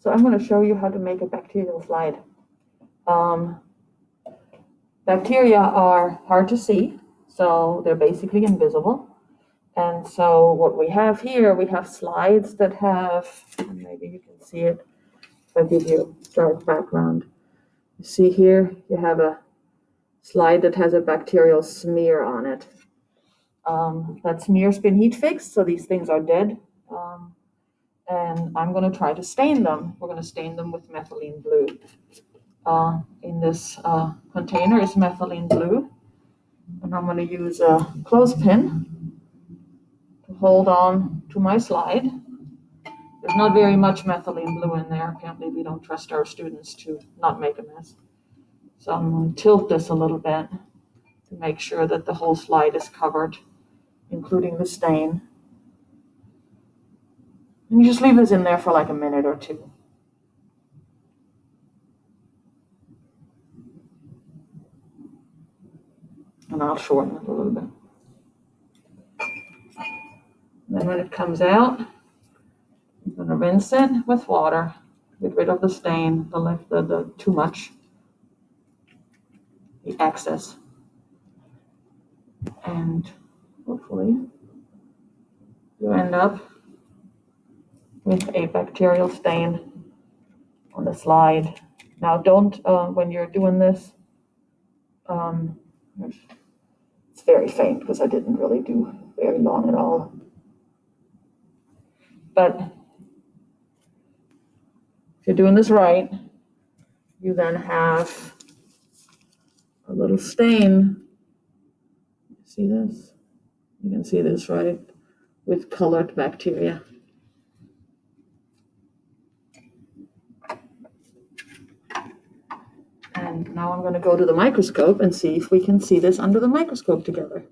So I'm going to show you how to make a bacterial slide. Bacteria are hard to see, so they're basically invisible. And so what we have here, we have slides that have, maybe you can see it if I give you a dark background. You see here, you have a slide that has a bacterial smear on it. That smear's been heat fixed, so these things are dead. And I'm going to try to stain them. We're going to stain them with methylene blue. In this container is methylene blue. And I'm going to use a clothespin to hold on to my slide. There's not very much methylene blue in there. Apparently we don't trust our students to not make a mess. So I'm going to tilt this a little bit to make sure that the whole slide is covered, including the stain. And you just leave this in there for like a minute or two. And I'll shorten it a little bit. Then when it comes out, I'm going to rinse it with water, get rid of the stain, the too much, the excess. And hopefully you end up with a bacterial stain on the slide. Now don't, when you're doing this, it's very faint because I didn't really do very long at all. But if you're doing this right, you then have a little stain. See this? You can see this, right? With colored bacteria. And now I'm going to go to the microscope and see if we can see this under the microscope together.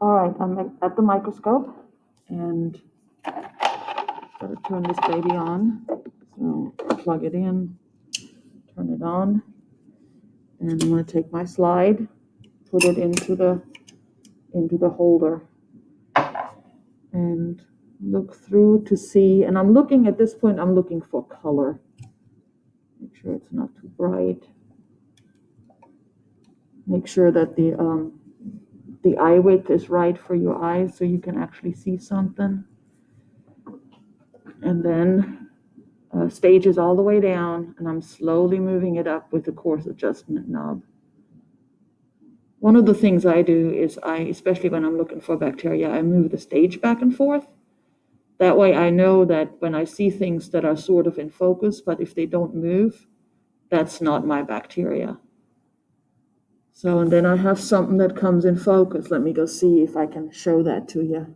All right, I'm at the microscope and got to turn this baby on. So plug it in, turn it on, and I'm going to take my slide, put it into the holder, and look through to see. And I'm looking at this point. I'm looking for color. Make sure it's not too bright. Make sure that the eye width is right for your eyes so you can actually see something. And then stage is all the way down, and I'm slowly moving it up with the coarse adjustment knob. One of the things I do is especially when I'm looking for bacteria, I move the stage back and forth. That way I know that when I see things that are sort of in focus, but if they don't move, that's not my bacteria. So, and then I have something that comes in focus. Let me go see if I can show that to you.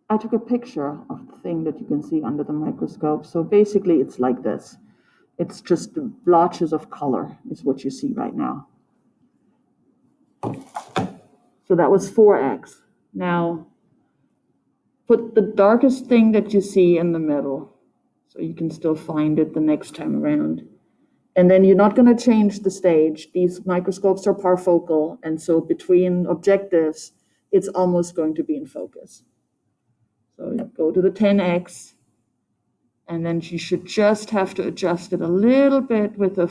I took a picture of the thing that you can see under the microscope. So basically it's like this. It's just blotches of color is what you see right now. So that was 4x. Now, put the darkest thing that you see in the middle so you can still find it the next time around. And then you're not going to change the stage. These microscopes are parfocal, and so between objectives, it's almost going to be in focus. So you go to the 10x, and then you should just have to adjust it a little bit with the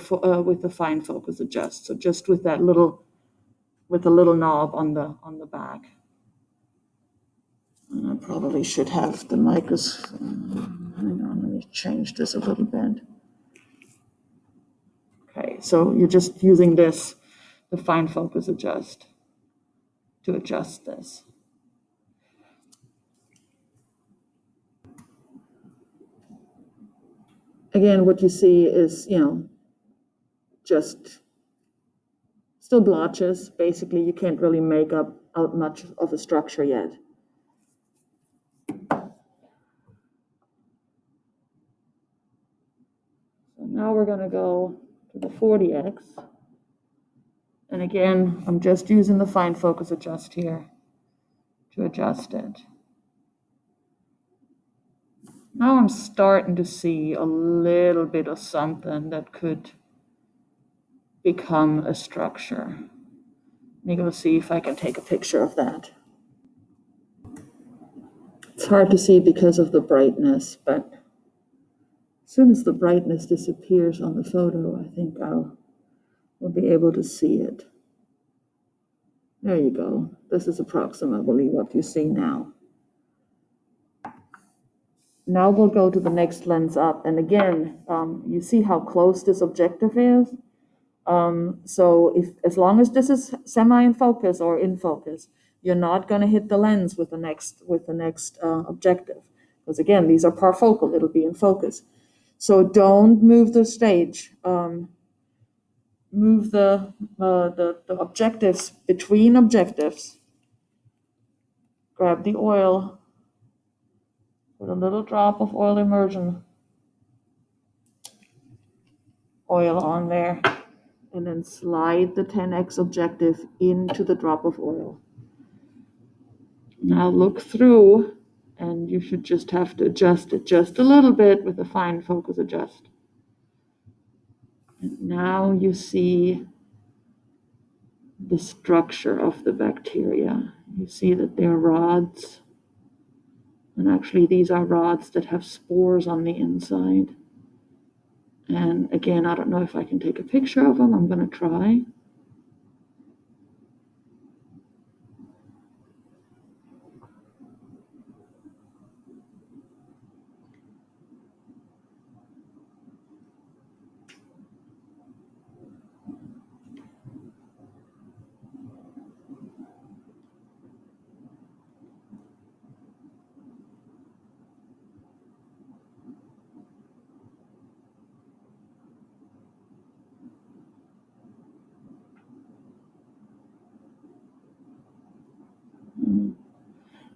fine focus adjust. So just with that little, with a little knob on the back. And I probably should have the microscope. Hang on, let me change this a little bit. Okay, so you're just using this, the fine focus adjust, to adjust this. Again, what you see is, just still blotches. Basically, you can't really make out much of a structure yet. So now we're going to go to the 40x. And again, I'm just using the fine focus adjust here to adjust it. Now I'm starting to see a little bit of something that could become a structure. Let me go see if I can take a picture of that. It's hard to see because of the brightness, but as soon as the brightness disappears on the photo, I think we'll be able to see it. There you go. This is approximately what you see now. Now we'll go to the next lens up. And again, you see how close this objective is? So as long as this is semi in focus or in focus, you're not going to hit the lens with the next objective. Because again, these are parfocal, it'll be in focus. So don't move the stage. Move the objectives between objectives. Grab the oil, put a little drop of oil immersion oil on there, and then slide the 10x objective into the drop of oil. Now look through, and you should just have to adjust it just a little bit with a fine focus adjust. And now you see the structure of the bacteria. You see that they're rods, and actually these are rods that have spores on the inside. And again, I don't know if I can take a picture of them. I'm going to try.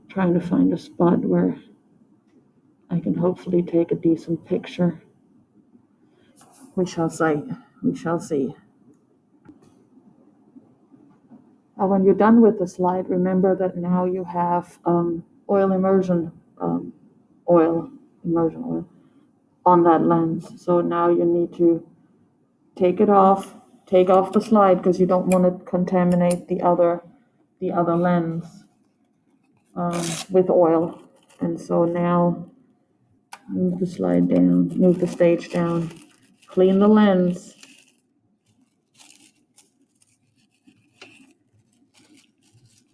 Trying to find a spot where I can hopefully take a decent picture. We shall see. We shall see. When you're done with the slide, remember that now you have oil immersion oil on that lens. So now you need to take off the slide because you don't want to contaminate the other lens with oil. And so now move the slide down, move the stage down, clean the lens.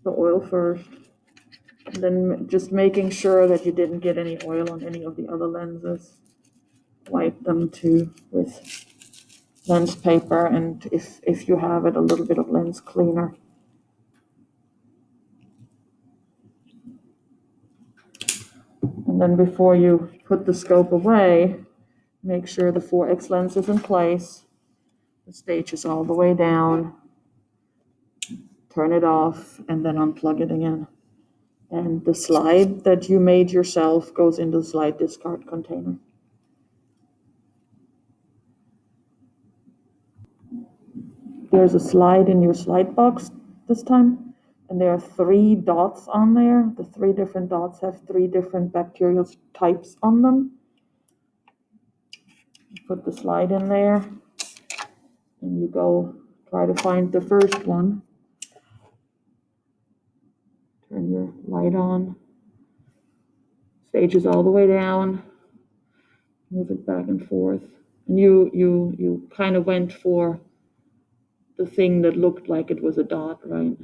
The oil first, and then just making sure that you didn't get any oil on any of the other lenses. Wipe them too with lens paper, and if you have it, a little bit of lens cleaner. And then before you put the scope away, make sure the 4X lens is in place, the stage is all the way down, turn it off, and then unplug it again. And the slide that you made yourself goes into the slide discard container. There's a slide in your slide box this time, and there are 3 dots on there. The 3 different dots have 3 different bacterial types on them. You put the slide in there, and you go try to find the first one. Turn your light on. Stage is all the way down. Move it back and forth. And you kind of went for the thing that looked like it was a dot, right?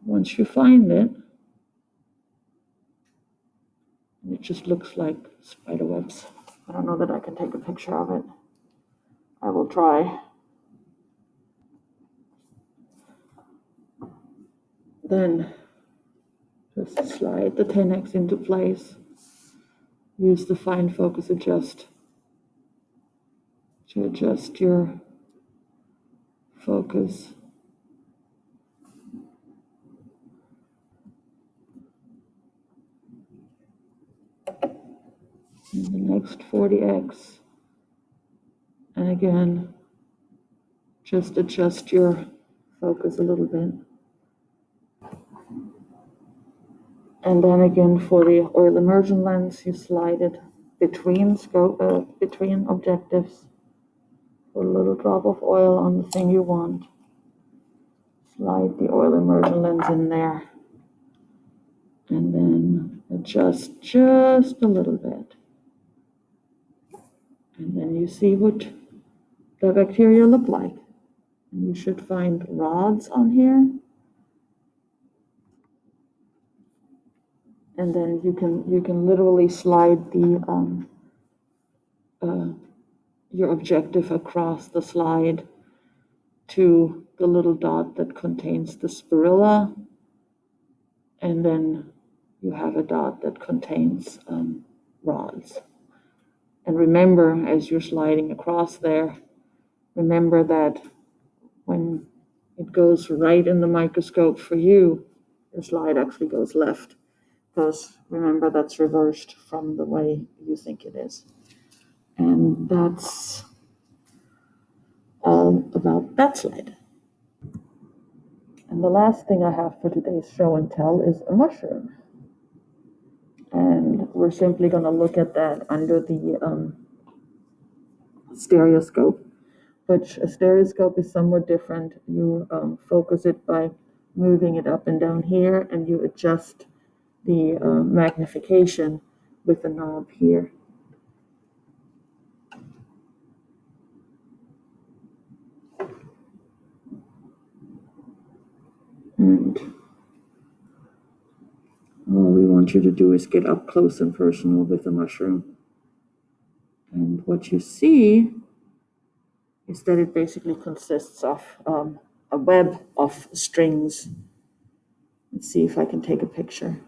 Once you find it, it just looks like spider webs. I don't know that I can take a picture of it. I will try. Then just slide the 10x into place. Use the fine focus adjust to adjust your focus. And the next 40x. And again, just adjust your focus a little bit. And then again, for the oil immersion lens, you slide it between between objectives. Put a little drop of oil on the thing you want. Slide the oil immersion lens in there. And then adjust just a little bit. And then you see what the bacteria look like. And you should find rods on here. And then you can literally slide the your objective across the slide to the little dot that contains the spirilla, and then you have a dot that contains rods. And remember, as you're sliding across there, remember that when it goes right in the microscope for you, your slide actually goes left, because remember, that's reversed from the way you think it is. And that's all about that slide. And the last thing I have for today's show and tell is a mushroom. And we're simply going to look at that under the stereoscope, which a stereoscope is somewhat different. You focus it by moving it up and down here, and you adjust the magnification with the knob here. And all we want you to do is get up close and personal with the mushroom. And what you see is that it basically consists of a web of strings. Let's see if I can take a picture.